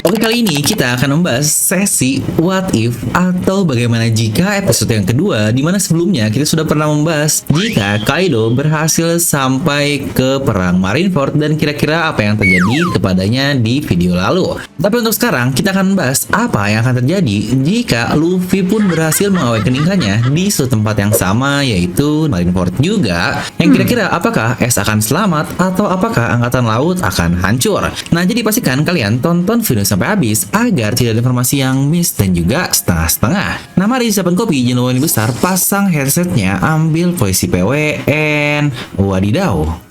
Oke, kali ini kita akan membahas sesi What If atau bagaimana jika episode yang kedua, di mana sebelumnya kita sudah pernah membahas jika Kaido berhasil sampai ke perang Marineford dan kira-kira apa yang terjadi kepadanya di video lalu. Tapi untuk sekarang kita akan membahas apa yang akan terjadi jika Luffy pun berhasil mengawakeningkannya di suatu tempat yang sama, yaitu Marineford juga. Yang kira-kira apakah Ace akan selamat atau apakah angkatan laut akan hancur? Nah, jadi pastikan kalian tonton video sampai habis agar tidak ada informasi yang miss dan juga setengah-setengah. Nah, mari siapkan kopi, jangan lupa ini besar, pasang headsetnya, ambil posisi PWN, wadidaw.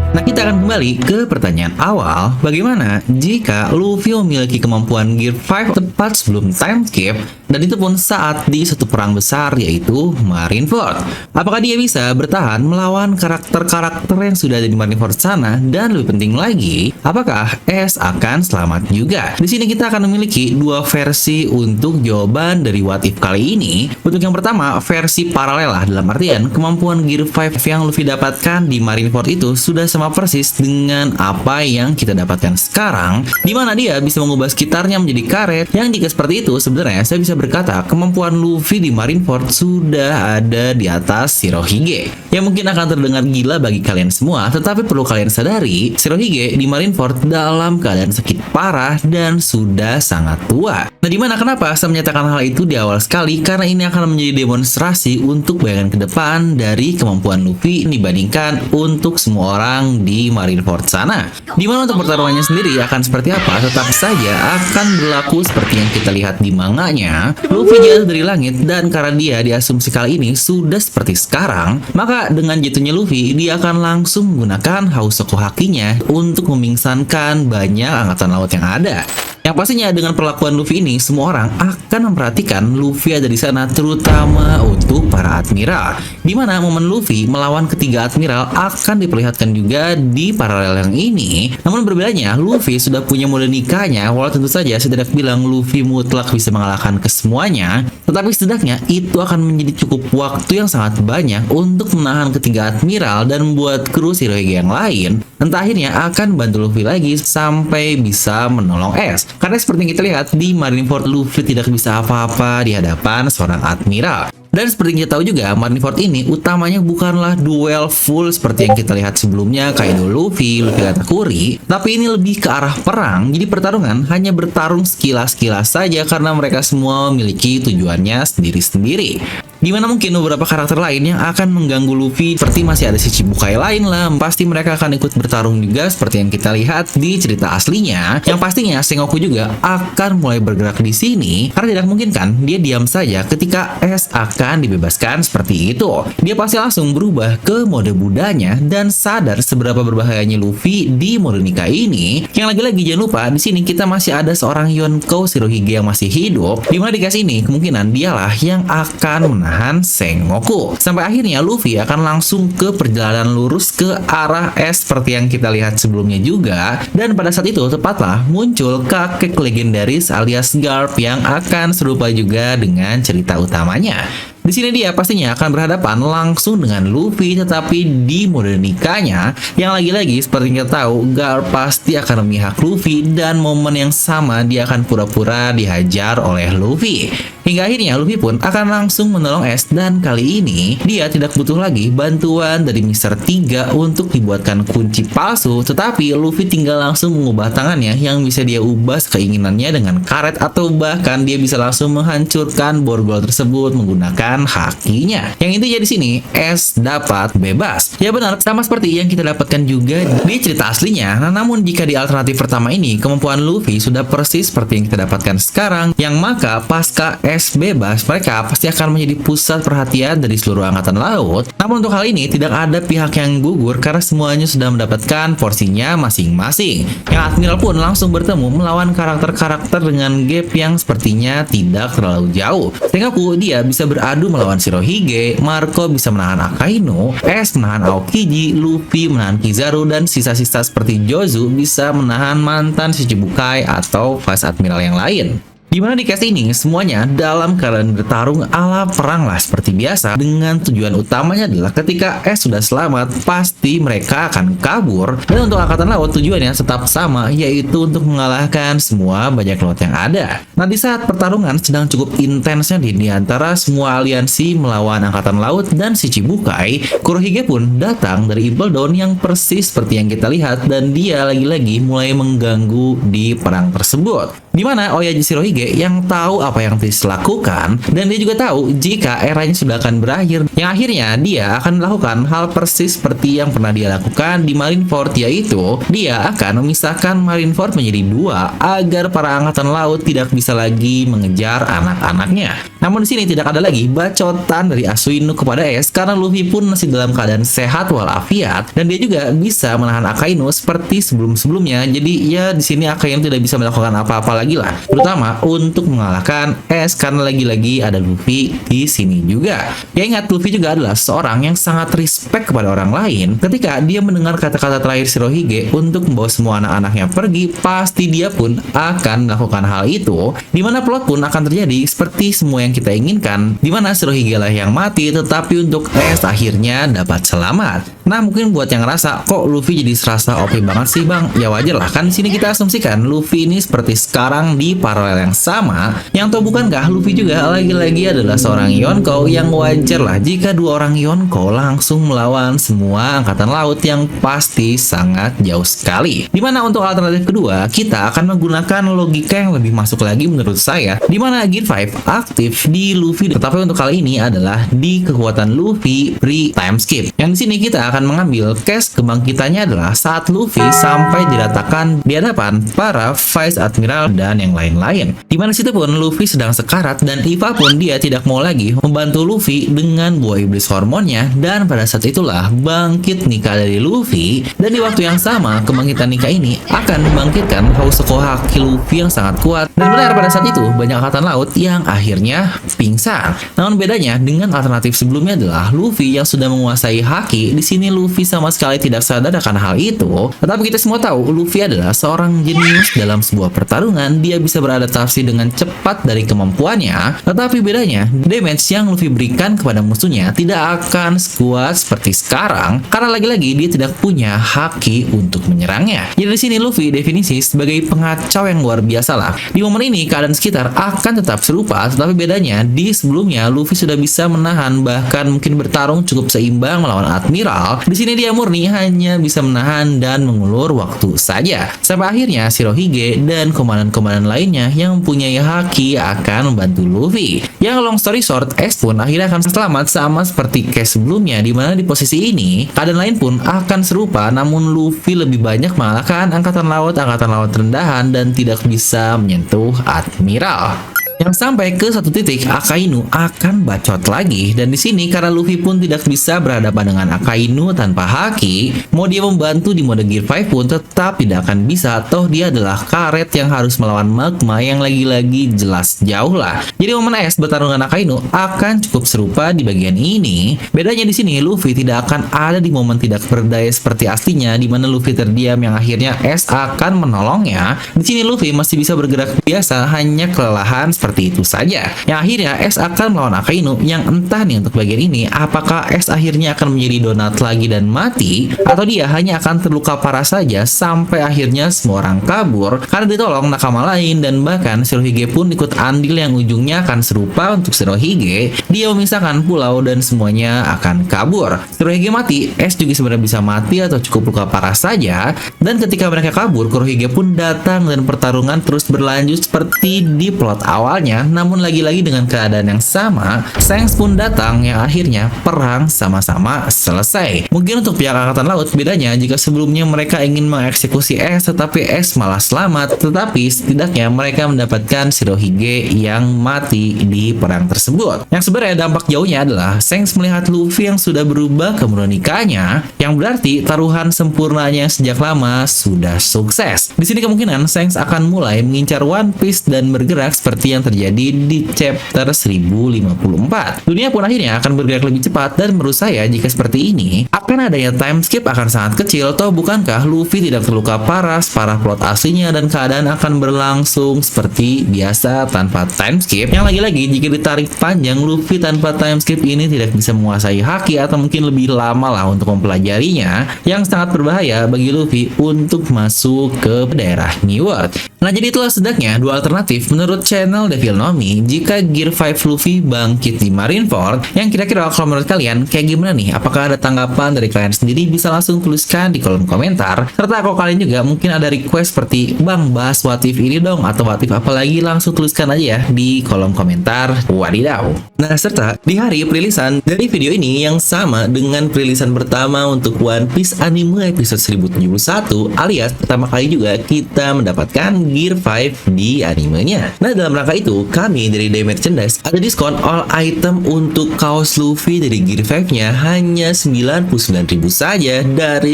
Nah, kita akan kembali ke pertanyaan awal, bagaimana jika Luffy memiliki kemampuan Gear 5 tepat sebelum time skip, dan itu pun saat di satu perang besar yaitu Marineford. Apakah dia bisa bertahan melawan karakter-karakter yang sudah ada di Marineford sana, dan lebih penting lagi, apakah Ace akan selamat juga? Di sini kita akan memiliki dua versi untuk jawaban dari What If kali ini. Untuk yang pertama, versi paralel lah, dalam artian kemampuan Gear 5 yang Luffy dapatkan di Marineford itu sudah sama persis dengan apa yang kita dapatkan sekarang, di mana dia bisa mengubah sekitarnya menjadi karet, yang jika seperti itu sebenarnya saya bisa berkata kemampuan Luffy di Marineford sudah ada di atas Shirohige, yang mungkin akan terdengar gila bagi kalian semua, tetapi perlu kalian sadari Shirohige di Marineford dalam keadaan sakit parah dan sudah sangat tua. Nah, dimana kenapa saya menyatakan hal itu di awal sekali, karena ini akan menjadi demonstrasi untuk bayangan ke depan dari kemampuan Luffy dibandingkan untuk semua orang di Marineford sana. Dimana untuk pertarungannya sendiri akan seperti apa, tetap saja akan berlaku seperti yang kita lihat di manganya. Luffy jatuh dari langit, dan karena dia diasumsi kali ini sudah seperti sekarang, maka dengan jatuhnya Luffy, dia akan langsung menggunakan Hausoku Hakinya untuk memingsankan banyak angkatan laut yang ada. Yang pastinya dengan perlakuan Luffy ini, semua orang akan memperhatikan Luffy ada di sana, terutama untuk para admiral. Dimana momen Luffy melawan ketiga admiral akan diperlihatkan juga di paralel yang ini. Namun berbedanya, Luffy sudah punya mode nikahnya, walau tentu saja saya tidak bilang Luffy mutlak bisa mengalahkan kesemuanya, tetapi setidaknya itu akan menjadi cukup waktu yang sangat banyak untuk menahan ketiga admiral dan membuat kru Shirohige yang lain entah akhirnya akan bantu Luffy lagi sampai bisa menolong Ace. Karena seperti yang kita lihat di Marineford, Luffy tidak bisa apa-apa di hadapan seorang admiral. Dan seperti yang kita tahu juga, Marineford ini utamanya bukanlah duel full seperti yang kita lihat sebelumnya, Kaido Luffy, Luffy Katakuri, tapi ini lebih ke arah perang. Jadi pertarungan hanya bertarung sekilas-kilas saja karena mereka semua memiliki tujuannya sendiri-sendiri. Dimana mungkin beberapa karakter lain yang akan mengganggu Luffy, seperti masih ada si Chibukai lain lah, pasti mereka akan ikut bertarung juga seperti yang kita lihat di cerita aslinya. Yang pastinya Sengoku juga akan mulai bergerak di sini, karena tidak mungkin kan dia diam saja ketika Ace akan dibebaskan seperti itu. Dia pasti langsung berubah ke mode Budanya dan sadar seberapa berbahayanya Luffy di mode nikah ini. Yang lagi-lagi jangan lupa di sini kita masih ada seorang Yonko Shirohige yang masih hidup, dimana di case ini kemungkinan dialah yang akan menahan Sengoku. Sampai akhirnya Luffy akan langsung ke perjalanan lurus ke arah Ace seperti yang kita lihat sebelumnya juga. Dan pada saat itu tepatlah muncul kakek legendaris alias Garp yang akan serupa juga dengan cerita utamanya. Di sini dia pastinya akan berhadapan langsung dengan Luffy, tetapi di mode nikahnya, yang lagi-lagi seperti yang kita tahu, Garp pasti akan memihak Luffy, dan momen yang sama dia akan pura-pura dihajar oleh Luffy. Hingga akhirnya Luffy pun akan langsung menolong Ace, dan kali ini dia tidak butuh lagi bantuan dari Mr. 3 untuk dibuatkan kunci palsu, tetapi Luffy tinggal langsung mengubah tangannya yang bisa dia ubah keinginannya dengan karet, atau bahkan dia bisa langsung menghancurkan borgol tersebut menggunakan hakinya. Yang intinya di sini Ace dapat bebas. Ya benar, sama seperti yang kita dapatkan juga di cerita aslinya. Nah, namun jika di alternatif pertama ini kemampuan Luffy sudah persis seperti yang kita dapatkan sekarang, yang maka pasca Ace bebas, mereka pasti akan menjadi pusat perhatian dari seluruh angkatan laut. Namun untuk hal ini tidak ada pihak yang gugur karena semuanya sudah mendapatkan porsinya masing-masing. Yang admiral pun langsung bertemu melawan karakter-karakter dengan gap yang sepertinya tidak terlalu jauh. Sengoku dia bisa beradu melawan Shirohige, Marco bisa menahan Akainu, Ace menahan Aokiji, Luffy menahan Kizaru, dan sisa-sisa seperti Jozu bisa menahan mantan Shichibukai atau Vice Admiral yang lain. Dimana di cast ini semuanya dalam keadaan bertarung ala perang lah seperti biasa, dengan tujuan utamanya adalah ketika S sudah selamat pasti mereka akan kabur, dan untuk angkatan laut tujuannya tetap sama, yaitu untuk mengalahkan semua bajak laut yang ada. Nah, di saat pertarungan sedang cukup intensnya di antara semua aliansi melawan angkatan laut dan si Chibukai, Kurohige pun datang dari Impel Down yang persis seperti yang kita lihat, dan dia lagi-lagi mulai mengganggu di perang tersebut. Dimana Oyaji Shirohige yang tahu apa yang Tis lakukan, dan dia juga tahu jika eranya sudah akan berakhir, yang akhirnya dia akan melakukan hal persis seperti yang pernah dia lakukan di Marineford, yaitu dia akan memisahkan Marineford menjadi dua agar para angkatan laut tidak bisa lagi mengejar anak-anaknya. Namun di sini tidak ada lagi bacotan dari Asuinu kepada S, karena Luffy pun masih dalam keadaan sehat walafiat, dan dia juga bisa menahan Akainu seperti sebelum-sebelumnya. Jadi ya di sini Akainu tidak bisa melakukan apa-apa lagi lah, terutama untuk mengalahkan S, karena lagi-lagi ada Luffy di sini juga. Ya ingat, Luffy juga adalah seorang yang sangat respect kepada orang lain. Ketika dia mendengar kata-kata terakhir Shirohige untuk membawa semua anak-anaknya pergi, pasti dia pun akan melakukan hal itu, dimana plot pun akan terjadi seperti semua yang kita inginkan, dimana Shirohige lah yang mati, tetapi untuk S akhirnya dapat selamat. Nah, mungkin buat yang ngerasa kok Luffy jadi serasa OP banget sih bang, ya wajar lah, kan di sini kita asumsikan Luffy ini seperti sekarang di paralel yang sama, yang tahu bukankah Luffy juga lagi-lagi adalah seorang Yonko, yang wajar lah jika dua orang Yonko langsung melawan semua angkatan laut yang pasti sangat jauh sekali. Dimana untuk alternatif kedua, kita akan menggunakan logika yang lebih masuk lagi menurut saya, dimana Gear 5 aktif di Luffy, tetapi untuk kali ini adalah di kekuatan Luffy pre time skip. Yang di sini kita akan mengambil case kebangkitannya adalah saat Luffy sampai diratakan di hadapan para Vice Admiral dan yang lain-lain. Dimana situ pun Luffy sedang sekarat, dan Iva pun dia tidak mau lagi membantu Luffy dengan buah iblis hormonnya, dan pada saat itulah bangkit Nika dari Luffy, dan di waktu yang sama kebangkitan Nika ini akan membangkitkan Houseko Haki Luffy yang sangat kuat, dan benar pada saat itu banyak angkatan laut yang akhirnya pingsan. Namun bedanya dengan alternatif sebelumnya adalah Luffy yang sudah menguasai Haki. Di sini Luffy sama sekali tidak sadar akan hal itu, tetapi kita semua tahu Luffy adalah seorang jenius dalam sebuah pertarungan. Dia bisa beradaptasi dengan cepat dari kemampuannya, tetapi bedanya damage yang Luffy berikan kepada musuhnya tidak akan sekuat seperti sekarang, karena lagi-lagi dia tidak punya Haki untuk menyerangnya. Jadi di sini Luffy definisi sebagai pengacau yang luar biasa lah. Di momen ini keadaan sekitar akan tetap serupa, tetapi bedanya di sebelumnya Luffy sudah bisa menahan, bahkan mungkin bertarung cukup seimbang melawan Admiral. Di sini dia murni hanya bisa menahan dan mengulur waktu saja, sampai akhirnya Shirohige dan komandan-komandan lainnya yang mempunyai Haki akan membantu Luffy. Yang long story short, S pun akhirnya akan selamat sama seperti case sebelumnya, dimana di posisi ini keadaan lain pun akan serupa, namun Luffy lebih banyak mengalahkan angkatan laut rendahan dan tidak bisa menyentuh Admiral. Yang sampai ke satu titik Akainu akan bacot lagi, dan di sini karena Luffy pun tidak bisa berhadapan dengan Akainu tanpa Haki, mau dia membantu di mode Gear 5 pun tetap tidak akan bisa, toh dia adalah karet yang harus melawan magma yang lagi-lagi jelas jauh lah. Jadi momen S bertarung dengan Akainu akan cukup serupa di bagian ini. Bedanya di sini Luffy tidak akan ada di momen tidak berdaya seperti aslinya, di mana Luffy terdiam yang akhirnya S akan menolongnya. Di sini Luffy masih bisa bergerak biasa, hanya kelelahan seperti itu saja. Yang akhirnya S akan melawan Akainu, yang entah nih untuk bagian ini apakah S akhirnya akan menjadi donat lagi dan mati, atau dia hanya akan terluka parah saja sampai akhirnya semua orang kabur karena ditolong nakama lain, dan bahkan Shirohige pun ikut andil yang ujungnya akan serupa untuk Shirohige. Dia memisahkan pulau dan semuanya akan kabur. Shirohige mati, S juga sebenarnya bisa mati atau cukup luka parah saja, dan ketika mereka kabur Kurohige pun datang dan pertarungan terus berlanjut seperti di plot awal. Namun lagi-lagi dengan keadaan yang sama, Shanks pun datang yang akhirnya perang sama-sama selesai. Mungkin untuk pihak angkatan laut bedanya jika sebelumnya mereka ingin mengeksekusi S tetapi S malah selamat, tetapi setidaknya mereka mendapatkan Shirohige yang mati di perang tersebut. Yang sebenarnya dampak jauhnya adalah Shanks melihat Luffy yang sudah berubah ke Mononikanya, yang berarti taruhan sempurnanya sejak lama sudah sukses. Di sini kemungkinan Shanks akan mulai mengincar One Piece dan bergerak seperti yang terjadi di chapter 1054. Dunia pun akhirnya akan bergerak lebih cepat, dan menurut saya jika seperti ini, akan adanya time skip akan sangat kecil. Toh bukankah Luffy tidak terluka parah plot aslinya, dan keadaan akan berlangsung seperti biasa tanpa time skip. Yang lagi-lagi jika ditarik panjang, Luffy tanpa time skip ini tidak bisa menguasai haki, atau mungkin lebih lama lah untuk mempelajarinya, yang sangat berbahaya bagi Luffy untuk masuk ke daerah New World. Nah, jadi itulah setidaknya dua alternatif menurut channel Devil Nomi jika Gear 5 Luffy bangkit di Marineford. Yang kira-kira kalau menurut kalian kayak gimana nih? Apakah ada tanggapan dari kalian sendiri? Bisa langsung tuliskan di kolom komentar. Serta kalau kalian juga mungkin ada request seperti, "Bang, bahas what if ini dong," atau what if apa lagi, langsung tuliskan aja ya di kolom komentar. Wadidaw. Nah, serta di hari perilisan dari video ini yang sama dengan perilisan pertama untuk One Piece anime episode 1071, alias pertama kali juga kita mendapatkan Gear 5 di animenya. Nah, dalam rangka itu, kami dari Day Merchandise ada diskon all item untuk kaos Luffy dari Gear 5-nya hanya 99.000 saja dari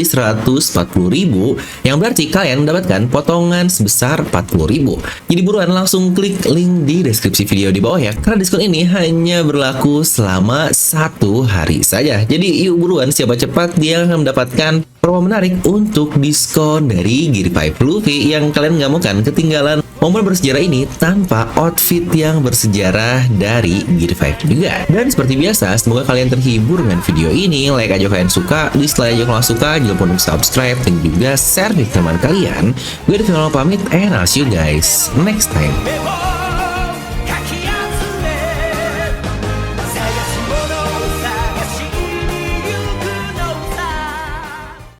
140.000, yang berarti kalian mendapatkan potongan sebesar 40.000. Jadi buruan langsung klik link di deskripsi video di bawah ya, karena diskon ini hanya berlaku selama 1 hari saja. Jadi yuk buruan, siapa cepat dia akan mendapatkan promo menarik untuk diskon dari Gear 5 Luffy yang kalian nggak mau kan ketinggalan momen bersejarah ini tanpa outfit yang bersejarah dari Gear 5 juga. Dan seperti biasa, semoga kalian terhibur dengan video ini. Like aja kalian suka, dislike aja kalau suka, jangan lupa untuk subscribe dan juga share ke teman kalian. Gue Devil pamit, and I'll see you guys next time.